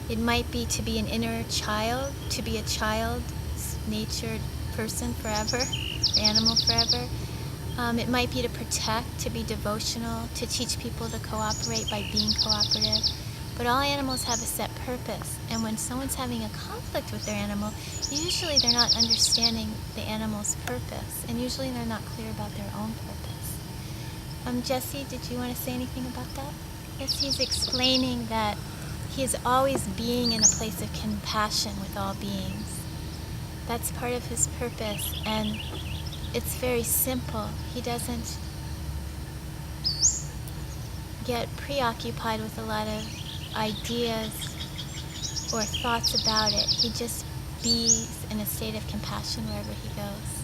It might be to be an inner child, to be a child-natured person forever, or animal forever. It might be to protect, to be devotional, to teach people to cooperate by being cooperative. But all animals have a set purpose, and when someone's having a conflict with their animal, usually they're not understanding the animal's purpose, and usually they're not clear about their own purpose. Jesse, did you want to say anything about that? Yes, he's explaining that he is always being in a place of compassion with all beings. That's part of his purpose, and it's very simple. He doesn't get preoccupied with a lot of ideas or thoughts about it. He just bees in a state of compassion wherever he goes.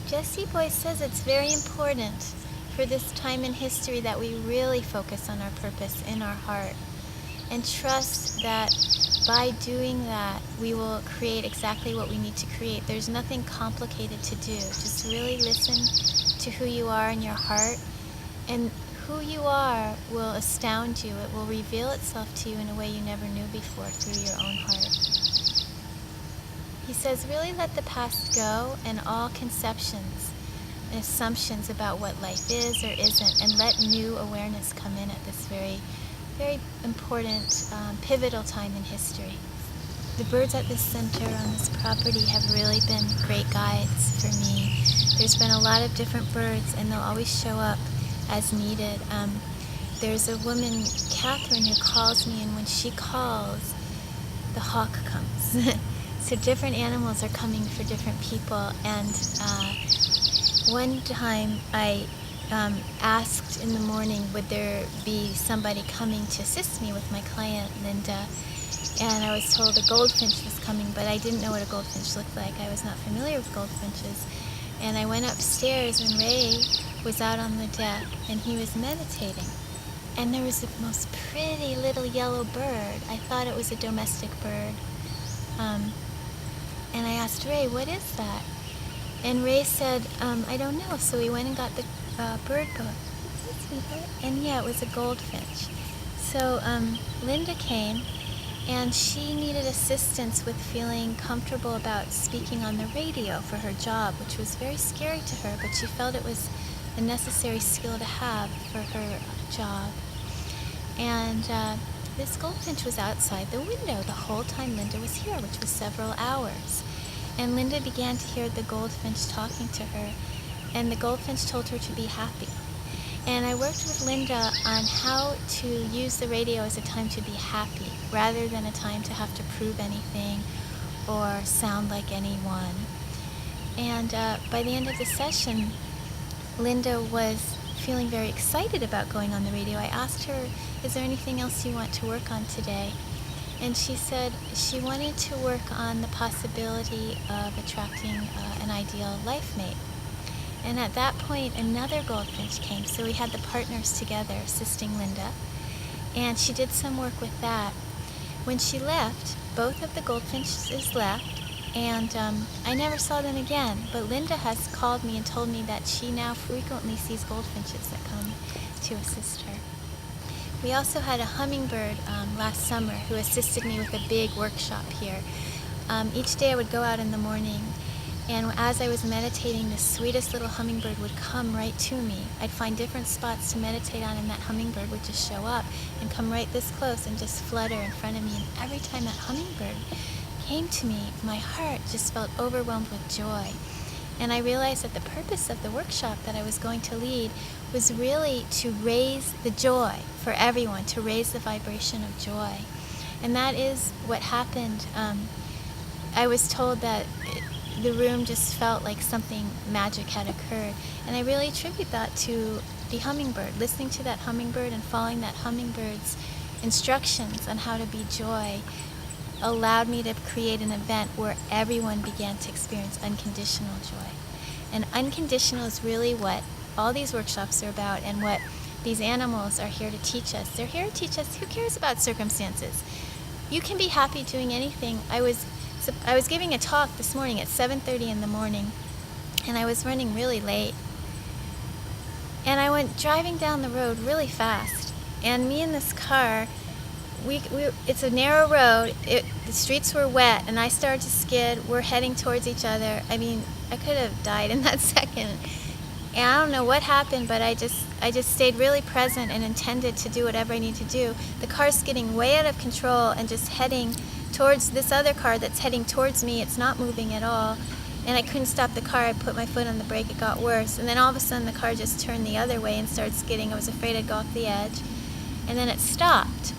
Jesse Boy says it's very important for this time in history that we really focus on our purpose in our heart and trust that by doing that we will create exactly what we need to create. There's nothing complicated to do. Just really listen to who you are in your heart, and who you are will astound you. It will reveal itself to you in a way you never knew before through your own heart. He says, really let the past go and all conceptions and assumptions about what life is or isn't, and let new awareness come in at this very, very important, pivotal time in history. The birds at this center on this property have really been great guides for me. There's been a lot of different birds, and they'll always show up as needed. There's a woman, Catherine, who calls me, and when she calls, the hawk comes. So different animals are coming for different people, and one time I asked in the morning would there be somebody coming to assist me with my client, Linda, and I was told a goldfinch was coming, but I didn't know what a goldfinch looked like. I was not familiar with goldfinches. And I went upstairs, and Ray was out on the deck, and he was meditating. And there was the most pretty little yellow bird. I thought it was a domestic bird. And I asked Ray, what is that? And Ray said, I don't know. So he went and got the bird book. And yeah, it was a goldfinch. So Linda came, and she needed assistance with feeling comfortable about speaking on the radio for her job, which was very scary to her, but she felt it was a necessary skill to have for her job. And this goldfinch was outside the window the whole time Linda was here, which was several hours. And Linda began to hear the goldfinch talking to her, and the goldfinch told her to be happy. And I worked with Linda on how to use the radio as a time to be happy, rather than a time to have to prove anything or sound like anyone. And by the end of the session, Linda was feeling very excited about going on the radio. I asked her, is there anything else you want to work on today? And she said she wanted to work on the possibility of attracting an ideal life mate. And at that point, another goldfinch came, so we had the partners together assisting Linda, and she did some work with that. When she left, both of the goldfinches left, and I never saw them again, but Linda has called me and told me that she now frequently sees goldfinches that come to assist her. We also had a hummingbird last summer who assisted me with a big workshop here. Each day I would go out in the morning, and as I was meditating, the sweetest little hummingbird would come right to me. I'd find different spots to meditate on, and that hummingbird would just show up and come right this close and just flutter in front of me. And every time that hummingbird came to me, my heart just felt overwhelmed with joy. And I realized that the purpose of the workshop that I was going to lead was really to raise the joy for everyone, to raise the vibration of joy. And that is what happened. I was told that the room just felt like something magic had occurred. And I really attribute that to the hummingbird, listening to that hummingbird and following that hummingbird's instructions on how to be joy allowed me to create an event where everyone began to experience unconditional joy. And unconditional is really what all these workshops are about, and what these animals are here to teach us. They're here to teach us, who cares about circumstances? You can be happy doing anything. I was giving a talk this morning at 7:30 in the morning, and I was running really late. And I went driving down the road really fast, and me in this car it's a narrow road. The streets were wet, and I started to skid. We're heading towards each other. I mean, I could have died in that second. And I don't know what happened, but I just stayed really present and intended to do whatever I need to do. The car's getting way out of control and just heading towards this other car that's heading towards me. It's not moving at all. And I couldn't stop the car. I put my foot on the brake. It got worse. And then all of a sudden the car just turned the other way and started skidding. I was afraid I'd go off the edge. And then it stopped.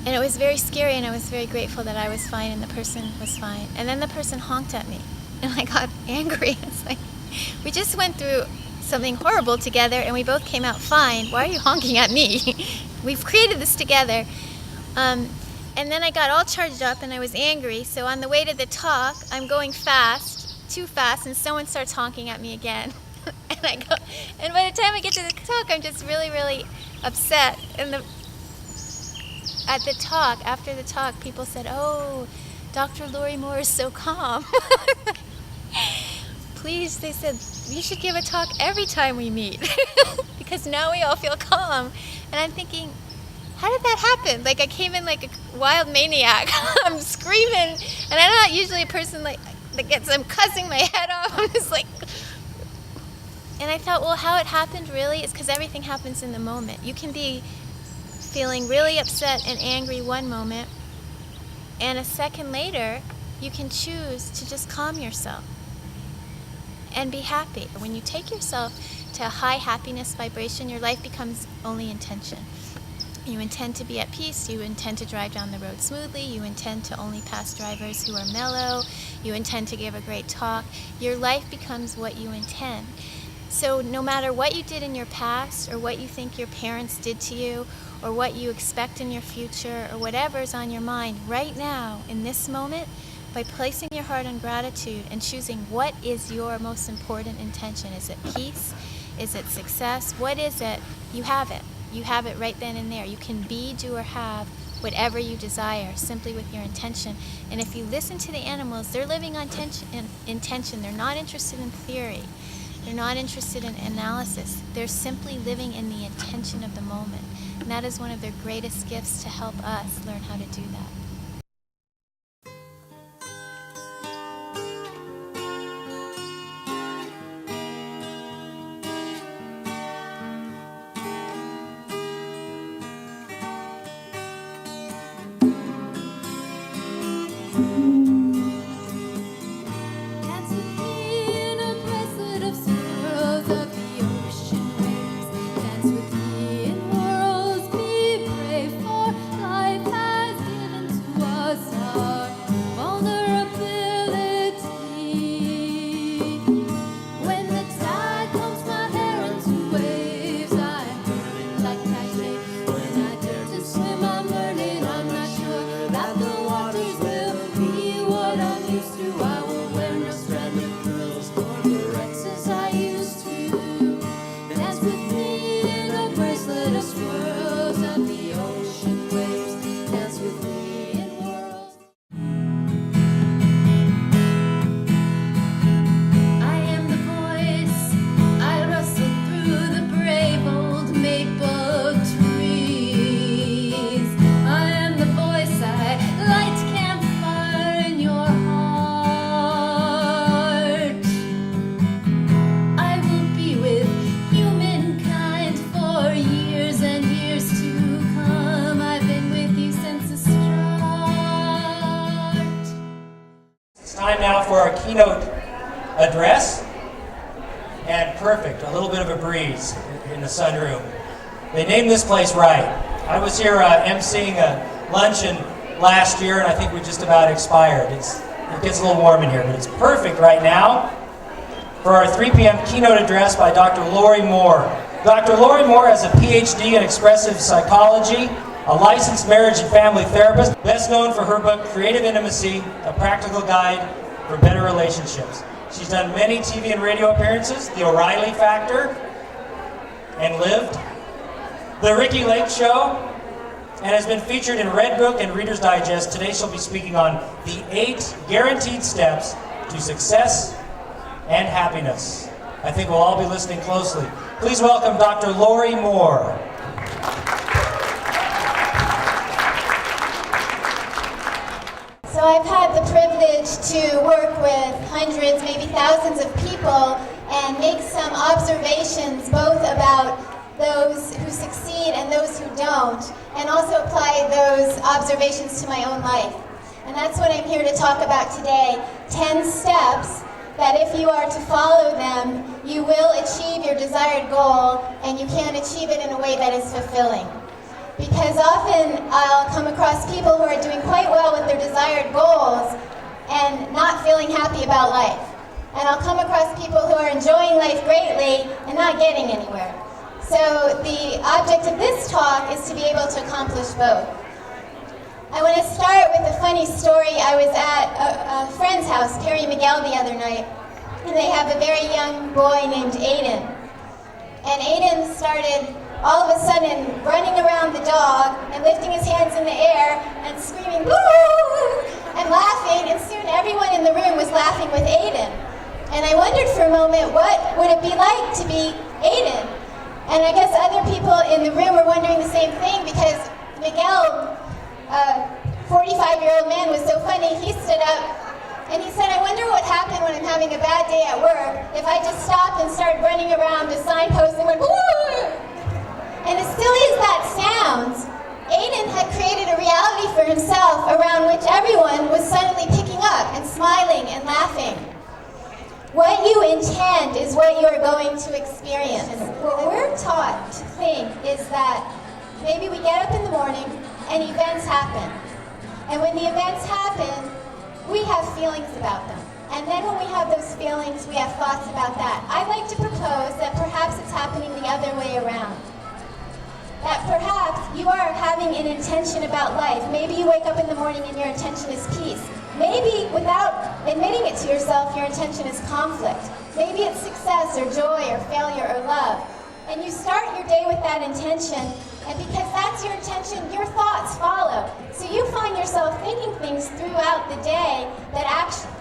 And it was very scary, and I was very grateful that I was fine and the person was fine. And then the person honked at me, and I got angry. It's like, we just went through something horrible together, and we both came out fine. Why are you honking at me? We've created this together. And then I got all charged up, and I was angry. So on the way to the talk, I'm going fast, too fast, and someone starts honking at me again. And I go, and by the time I get to the talk, I'm just really, really upset. And after the talk, people said, "Oh, Dr. Lori Moore is so calm." Please, they said, you should give a talk every time we meet because now we all feel calm. And I'm thinking, how did that happen? Like, I came in like a wild maniac. I'm screaming, and I'm not usually a person I'm cussing my head off. I'm just like, and I thought, well, how it happened really is because everything happens in the moment. You can be feeling really upset and angry one moment, and a second later, you can choose to just calm yourself and be happy. When you take yourself to a high happiness vibration, your life becomes only intention. You intend to be at peace, you intend to drive down the road smoothly, you intend to only pass drivers who are mellow, you intend to give a great talk. Your life becomes what you intend. So no matter what you did in your past, or what you think your parents did to you, or what you expect in your future, or whatever's on your mind right now, in this moment, by placing your heart on gratitude and choosing what is your most important intention. Is it peace? Is it success? What is it? You have it. You have it right then and there. You can be, do, or have whatever you desire simply with your intention. And if you listen to the animals, they're living on intention. They're not interested in theory. They're not interested in analysis. They're simply living in the intention of the moment. And that is one of their greatest gifts to help us learn how to do that. Time now for our keynote address. And perfect, a little bit of a breeze in the sunroom. They named this place right. I was here emceeing a luncheon last year, and I think we just about expired. It gets a little warm in here, but it's perfect right now for our 3 p.m. keynote address by Dr. Lori Moore. Dr. Lori Moore has a PhD in expressive psychology, a licensed marriage and family therapist, best known for her book, Creative Intimacy, A Practical Guide for Better Relationships. She's done many TV and radio appearances, The O'Reilly Factor, and Lived, The Ricky Lake Show, and has been featured in Red Book and Reader's Digest. Today she'll be speaking on the 8 guaranteed steps to success and happiness. I think we'll all be listening closely. Please welcome Dr. Lori Moore. I've had the privilege to work with hundreds, maybe thousands of people and make some observations both about those who succeed and those who don't, and also apply those observations to my own life. And that's what I'm here to talk about today. 10 steps that if you are to follow them, you will achieve your desired goal, and you can achieve it in a way that is fulfilling. Because often I'll come across people who are doing quite well with their desired goals and not feeling happy about life. And I'll come across people who are enjoying life greatly and not getting anywhere. So the object of this talk is to be able to accomplish both. I want to start with a funny story. I was at a friend's house, Perry Miguel, the other night, and they have a very young boy named Aiden. And Aiden started all of a sudden running around the dog and lifting his hands in the air and screaming, "Woo!" and laughing, and soon everyone in the room was laughing with Aiden. And I wondered for a moment, what would it be like to be Aiden? And I guess other people in the room were wondering the same thing, because Miguel, 45-year-old man, was so funny. He stood up and he said, "I wonder what would happen when I'm having a bad day at work if I just stopped and started running around a signpost and went, woo!" And as silly as that sounds, Aiden had created a reality for himself around which everyone was suddenly picking up and smiling and laughing. What you intend is what you are going to experience. What we're taught to think is that maybe we get up in the morning and events happen. And when the events happen, we have feelings about them. And then when we have those feelings, we have thoughts about that. I'd like to propose that perhaps it's happening the other way around. That perhaps you are having an intention about life. Maybe you wake up in the morning and your intention is peace. Maybe without admitting it to yourself, your intention is conflict. Maybe it's success or joy or failure or love. And you start your day with that intention, and because that's your intention, your thoughts follow. So you find yourself thinking things throughout the day that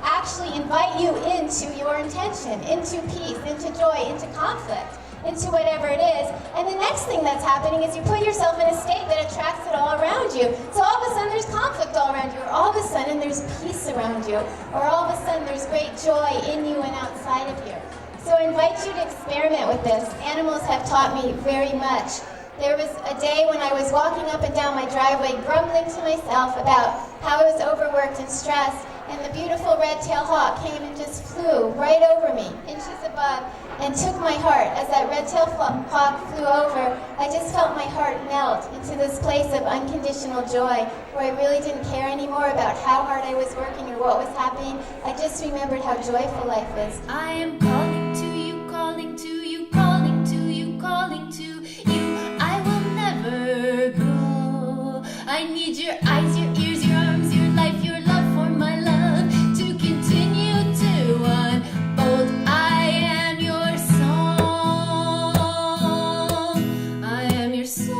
actually invite you into your intention, into peace, into joy, into conflict, into whatever it is. And the next thing that's happening is you put yourself in a state that attracts it all around you. So all of a sudden there's conflict all around you, or all of a sudden there's peace around you, or all of a sudden there's great joy in you and outside of you. So I invite you to experiment with this. Animals have taught me very much. There was a day when I was walking up and down my driveway grumbling to myself about how I was overworked and stressed, and the beautiful red-tailed hawk came and just flew right over me, inches above, and took my heart. As that red-tailed hawk flew over, I just felt my heart melt into this place of unconditional joy, where I really didn't care anymore about how hard I was working or what was happening. I just remembered how joyful life is. I am calling to you, calling to you, calling to you, calling to you. I will never go. I need your eyes, your ears, your arms, your life, your love for my love to continue to unfold. I am your song. I am your song.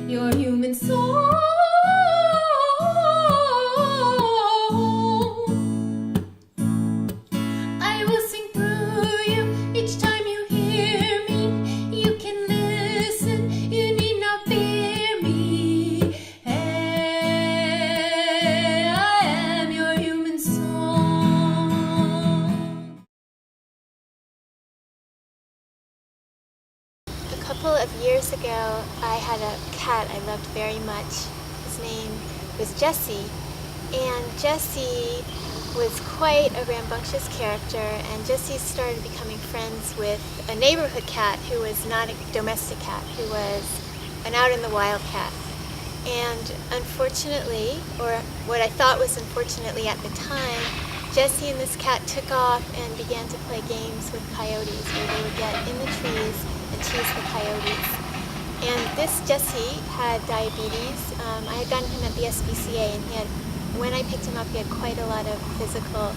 Your human song. I will sing through you each time you hear me. You can listen, you need not fear me. Hey, I am your human song. A couple of years ago, I had a cat I loved very much. His name was Jesse, and Jesse was quite a rambunctious character, and Jesse started becoming friends with a neighborhood cat who was not a domestic cat, who was an out-in-the-wild cat. And unfortunately, or what I thought was unfortunately at the time, Jesse and this cat took off and began to play games with coyotes, where they would get in the trees and chase the coyotes. And this Jesse had diabetes. I had gotten him at the SPCA, and when I picked him up, he had quite a lot of physical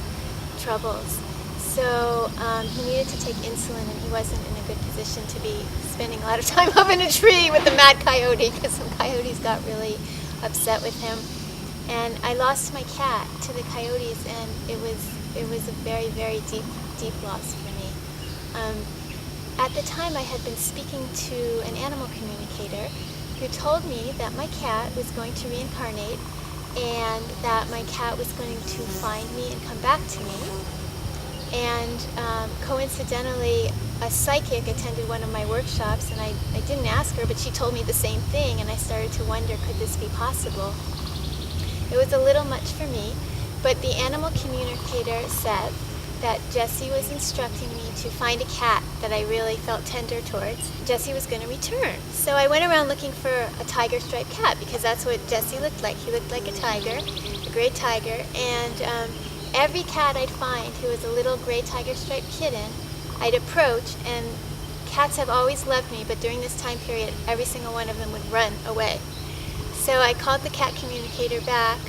troubles. So he needed to take insulin, and he wasn't in a good position to be spending a lot of time up in a tree with the mad coyote, because some coyotes got really upset with him. And I lost my cat to the coyotes, and it was a very, very deep loss for me. At the time, I had been speaking to an animal communicator who told me that my cat was going to reincarnate and that my cat was going to find me and come back to me. And coincidentally, a psychic attended one of my workshops, and I didn't ask her, but she told me the same thing, and I started to wonder, could this be possible? It was a little much for me, but the animal communicator said that Jessie was instructing me to find a cat that I really felt tender towards. Jessie was going to return. So I went around looking for a tiger striped cat, because that's what Jessie looked like. He looked like a tiger, a gray tiger, and every cat I'd find who was a little gray tiger striped kitten, I'd approach, and cats have always loved me, but during this time period, every single one of them would run away. So I called the cat communicator back,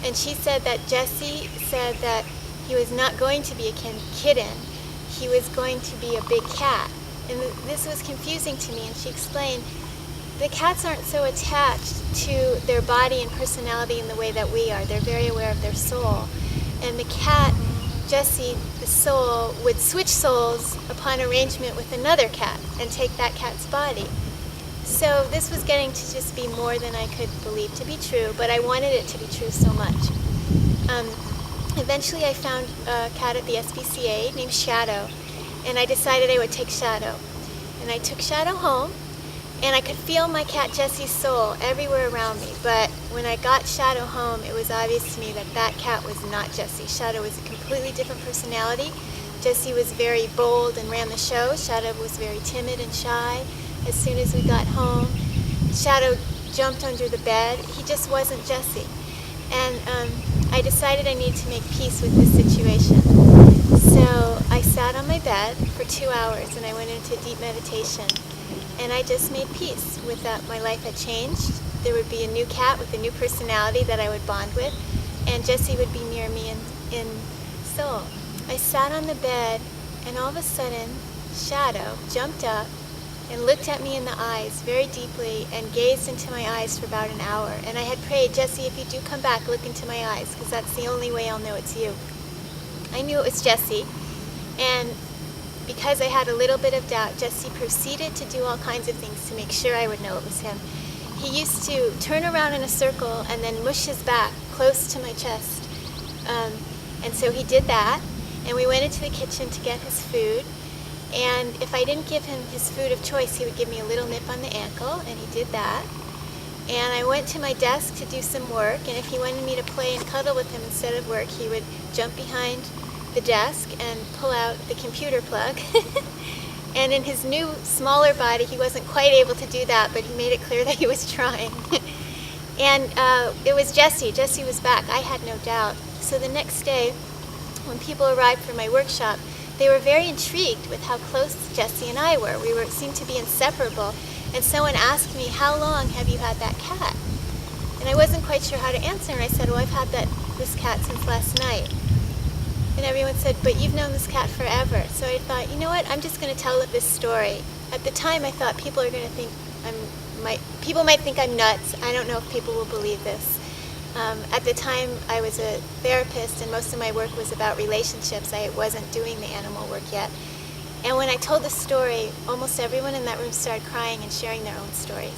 and she said that Jessie said that he was not going to be a kitten, he was going to be a big cat. And this was confusing to me, and she explained, the cats aren't so attached to their body and personality in the way that we are. They're very aware of their soul. And the cat, Jessie, the soul, would switch souls upon arrangement with another cat and take that cat's body. So this was getting to just be more than I could believe to be true, but I wanted it to be true so much. Eventually I found a cat at the SPCA named Shadow, and I decided I would take Shadow. And I took Shadow home, and I could feel my cat Jessie's soul everywhere around me, but when I got Shadow home, it was obvious to me that that cat was not Jessie. Shadow was a completely different personality. Jessie was very bold and ran the show. Shadow was very timid and shy. As soon as we got home, Shadow jumped under the bed. He just wasn't Jessie. And I decided I needed to make peace with this situation. So I sat on my bed for 2 hours, and I went into deep meditation. And I just made peace with that. My life had changed. There would be a new cat with a new personality that I would bond with, and Jessie would be near me in soul. I sat on the bed, and all of a sudden, Shadow jumped up and looked at me in the eyes very deeply and gazed into my eyes for about an hour. And I had prayed, Jessie, if you do come back, look into my eyes, because that's the only way I'll know it's you. I knew it was Jessie, and because I had a little bit of doubt, Jessie proceeded to do all kinds of things to make sure I would know it was him. He used to turn around in a circle and then mush his back close to my chest. And so he did that, and we went into the kitchen to get his food. And if I didn't give him his food of choice, he would give me a little nip on the ankle, and he did that. And I went to my desk to do some work, and if he wanted me to play and cuddle with him instead of work, he would jump behind the desk and pull out the computer plug. And in his new, smaller body, he wasn't quite able to do that, but he made it clear that he was trying. And it was Jessie. Jessie was back. I had no doubt. So the next day, when people arrived for my workshop, they were very intrigued with how close Jessie and I were. We seemed to be inseparable. And someone asked me, how long have you had that cat? And I wasn't quite sure how to answer. And I said, well, I've had this cat since last night. And everyone said, but you've known this cat forever. So I thought, you know what, I'm just going to tell this story. At the time, I thought people are going to think people might think I'm nuts. I don't know if people will believe this. At the time, I was a therapist, and most of my work was about relationships. I wasn't doing the animal work yet. And when I told the story, almost everyone in that room started crying and sharing their own stories.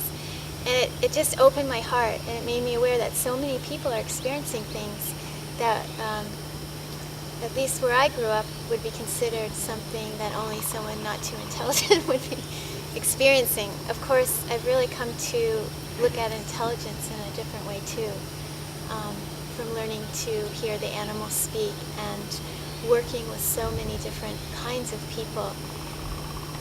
And it just opened my heart, and it made me aware that so many people are experiencing things that, at least where I grew up, would be considered something that only someone not too intelligent would be experiencing. Of course, I've really come to look at intelligence in a different way too. From learning to hear the animals speak and working with so many different kinds of people.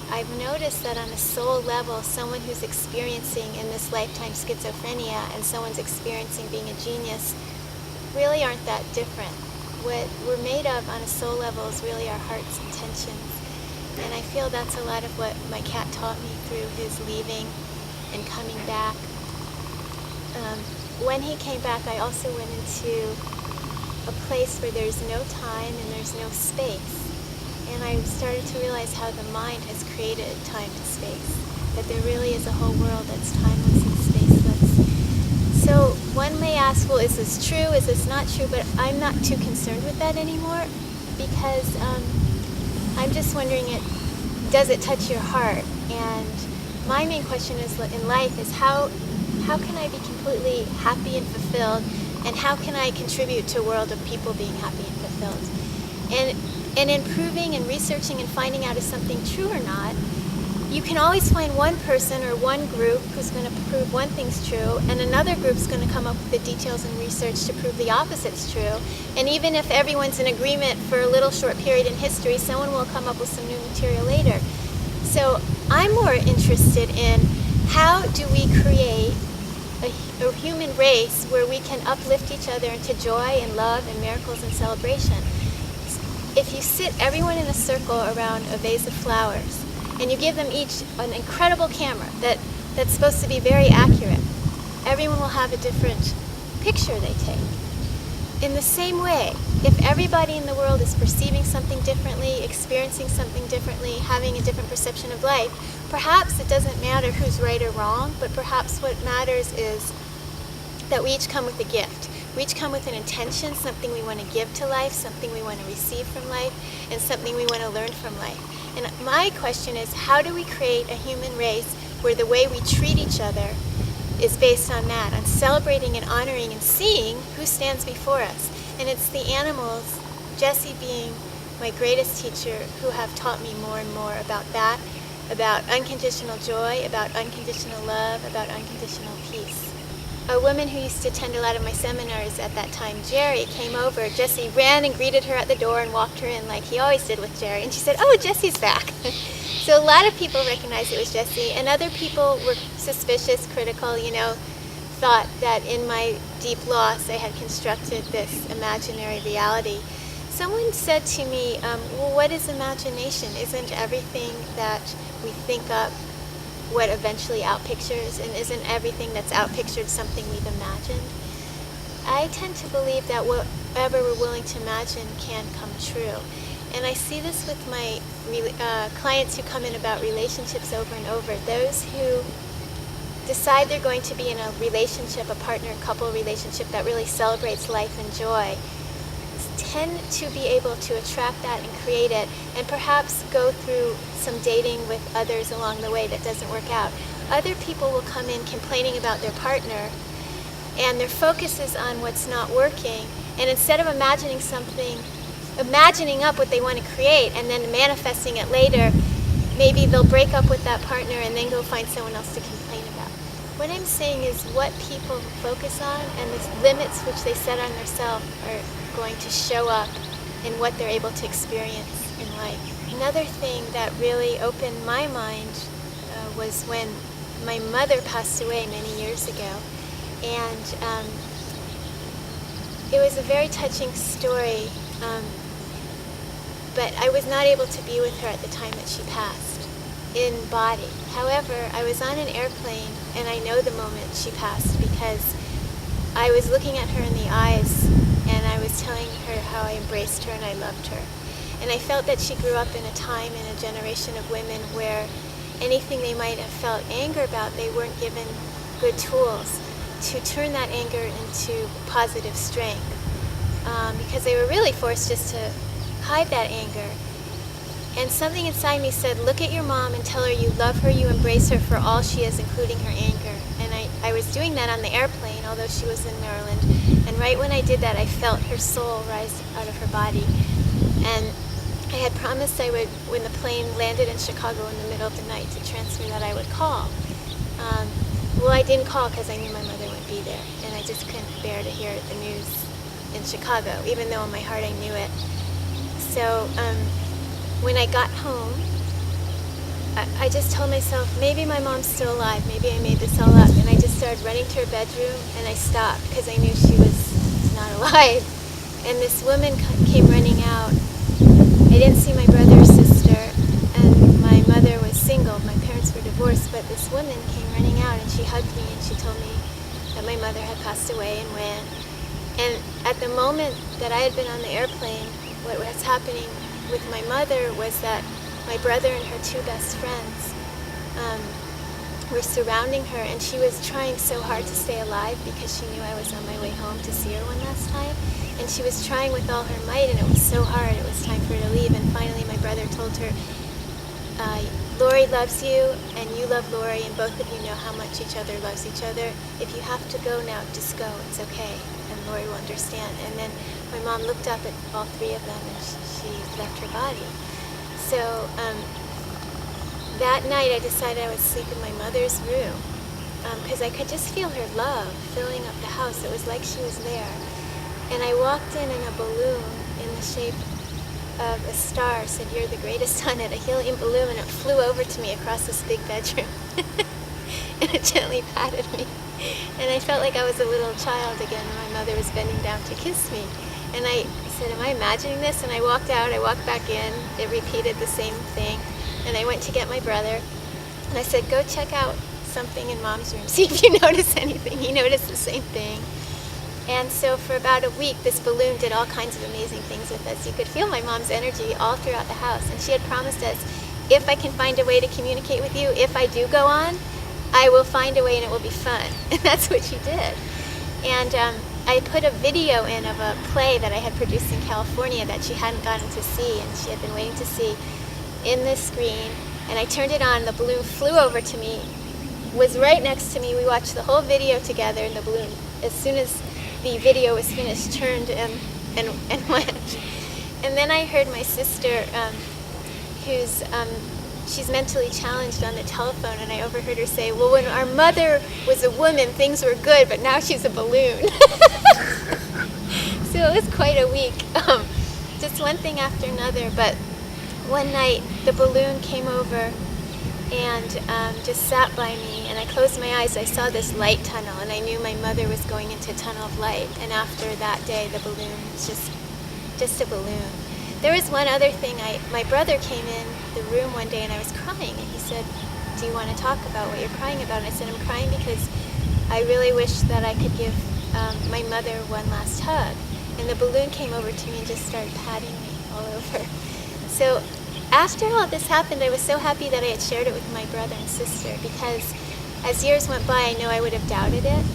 I've noticed that on a soul level, someone who's experiencing in this lifetime schizophrenia and someone's experiencing being a genius really aren't that different. What we're made of on a soul level is really our heart's intentions. And I feel that's a lot of what my cat taught me through his leaving and coming back. When he came back, I also went into a place where there's no time and there's no space. And I started to realize how the mind has created time and space, that there really is a whole world that's timeless and spaceless. So one may ask, well, is this true? Is this not true? But I'm not too concerned with that anymore, because I'm just wondering, does it touch your heart? And my main question is in life is how can I be completely happy and fulfilled, and how can I contribute to a world of people being happy and fulfilled? And in proving and researching and finding out if something's true or not, you can always find one person or one group who's going to prove one thing's true, and another group's going to come up with the details and research to prove the opposite's true. And even if everyone's in agreement for a little short period in history, someone will come up with some new material later. So I'm more interested in how do we create a human race where we can uplift each other into joy and love and miracles and celebration. If you sit everyone in a circle around a vase of flowers, and you give them each an incredible camera that's supposed to be very accurate, everyone will have a different picture they take. In the same way, if everybody in the world is perceiving something differently, experiencing something differently, having a different perception of life, perhaps it doesn't matter who's right or wrong, but perhaps what matters is that we each come with a gift. We each come with an intention, something we want to give to life, something we want to receive from life, and something we want to learn from life. And my question is, how do we create a human race where the way we treat each other is based on that, on celebrating and honoring and seeing who stands before us? And it's the animals, Jessie being my greatest teacher, who have taught me more and more about that, about unconditional joy, about unconditional love, about unconditional peace. A woman who used to attend a lot of my seminars at that time, Jerry, came over. Jessie ran and greeted her at the door and walked her in like he always did with Jerry. And she said, "Oh, Jessie's back." So a lot of people recognized it was Jessie, and other people were suspicious, critical, thought that in my deep loss I had constructed this imaginary reality. Someone said to me, well, what is imagination? Isn't everything that we think up what eventually outpictures, and isn't everything that's outpictured something we've imagined? I tend to believe that whatever we're willing to imagine can come true. And I see this with my clients who come in about relationships over and over. Those who decide they're going to be in a relationship, a partner, couple relationship that really celebrates life and joy, tend to be able to attract that and create it, and perhaps go through some dating with others along the way that doesn't work out. Other people will come in complaining about their partner, and their focus is on what's not working, and instead of imagining up what they want to create and then manifesting it later, maybe they'll break up with that partner and then go find someone else to complain about. What I'm saying is what people focus on and the limits which they set on themselves are going to show up in what they're able to experience in life. Another thing that really opened my mind was when my mother passed away many years ago. And it was a very touching story, but I was not able to be with her at the time that she passed in body. However, I was on an airplane, and I know the moment she passed because I was looking at her in the eyes, and I was telling her how I embraced her and I loved her. And I felt that she grew up in a time, in a generation of women where anything they might have felt anger about, they weren't given good tools to turn that anger into positive strength, because they were really forced just to hide that anger. And something inside me said, look at your mom and tell her you love her, you embrace her for all she is, including her anger. And I was doing that on the airplane, although she was in Maryland. And right when I did that, I felt her soul rise out of her body. And I had promised I would, when the plane landed in Chicago in the middle of the night, to transfer that I would call. Well, I didn't call because I knew my mother would be there, and I just couldn't bear to hear the news in Chicago, even though in my heart I knew it. So when I got home, I just told myself, maybe my mom's still alive, maybe I made this all up, and I just started running to her bedroom, and I stopped because I knew she was not alive. And this woman came running out. I didn't see my brother or sister, and my mother was single. My parents were divorced, but this woman came running out, and she hugged me, and she told me that my mother had passed away and when. And at the moment that I had been on the airplane, what was happening with my mother was that my brother and her two best friends were surrounding her, and she was trying so hard to stay alive because she knew I was on my way home to see her one last time. And she was trying with all her might, and it was so hard. It was time for her to leave. And finally, my brother told her, Lori loves you, and you love Lori, and both of you know how much each other loves each other. If you have to go now, just go. It's okay, and Lori will understand. And then my mom looked up at all three of them, and she left her body. So that night, I decided I would sleep in my mother's room because I could just feel her love filling up the house. It was like she was there. And I walked in a balloon in the shape of a star, said, "You're the greatest son," at a helium balloon, and it flew over to me across this big bedroom. And it gently patted me. And I felt like I was a little child again, and my mother was bending down to kiss me. And I said, "Am I imagining this?" And I walked out, I walked back in, it repeated the same thing. And I went to get my brother, and I said, "Go check out something in Mom's room, see if you notice anything." He noticed the same thing. And so for about a week, this balloon did all kinds of amazing things with us. You could feel my mom's energy all throughout the house. And she had promised us, if I can find a way to communicate with you, if I do go on, I will find a way and it will be fun. And that's what she did. And I put a video in of a play that I had produced in California that she hadn't gotten to see, and she had been waiting to see, in this screen. And I turned it on, the balloon flew over to me, was right next to me. We watched the whole video together, and the balloon, as soon as the video was finished, turned and went. And then I heard my sister, who's she's mentally challenged, on the telephone, and I overheard her say, "Well, when our mother was a woman, things were good, but now she's a balloon." So it was quite a week, just one thing after another. But one night, the balloon came over and just sat by me, and I closed my eyes. I saw this light tunnel, and I knew my mother was going into a tunnel of light. And after that day, the balloon was just a balloon. There was one other thing. My brother came in the room one day, and I was crying, and he said, "Do you want to talk about what you're crying about?" And I said, "I'm crying because I really wish that I could give my mother one last hug." And the balloon came over to me and just started patting me all over. So after all this happened, I was so happy that I had shared it with my brother and sister, because as years went by, I know I would have doubted it,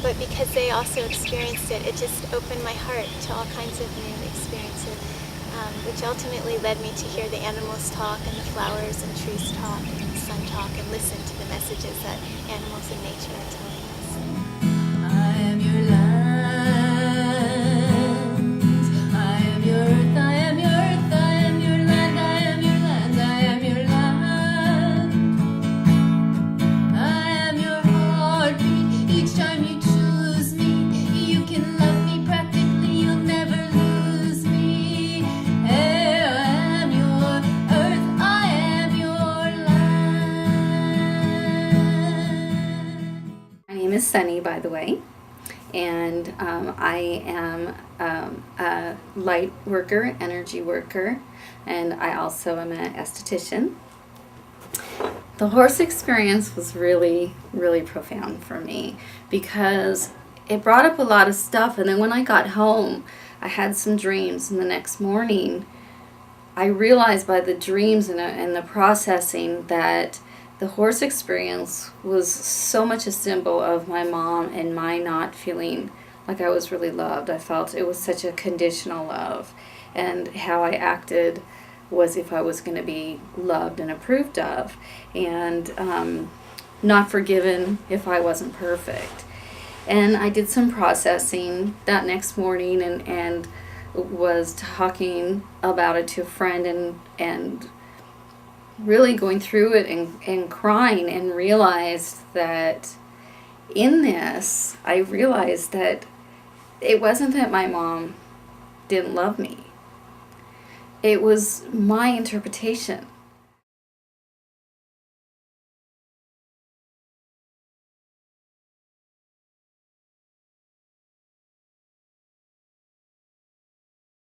but because they also experienced it, it just opened my heart to all kinds of new experiences, which ultimately led me to hear the animals talk, and the flowers and trees talk, and the sun talk, and listen to the messages that animals in nature are telling us. I am your land. I am your earth. I am your earth. I am your land. I am your land. I am your land. I am your heartbeat. Each time you choose me, you can love me practically. You'll never lose me. Hey, I am your earth. I am your land. My name is Sunny, by the way, and I am a light worker, energy worker, and I also am an esthetician. The horse experience was really, really profound for me because it brought up a lot of stuff, and then when I got home, I had some dreams, and the next morning, I realized by the dreams and the processing that the horse experience was so much a symbol of my mom and my not feeling like I was really loved. I felt it was such a conditional love, and how I acted was if I was going to be loved and approved of, and not forgiven if I wasn't perfect. And I did some processing that next morning, and was talking about it to a friend, and really going through it and crying, and realized that in this, I realized that it wasn't that my mom didn't love me. It was my interpretation.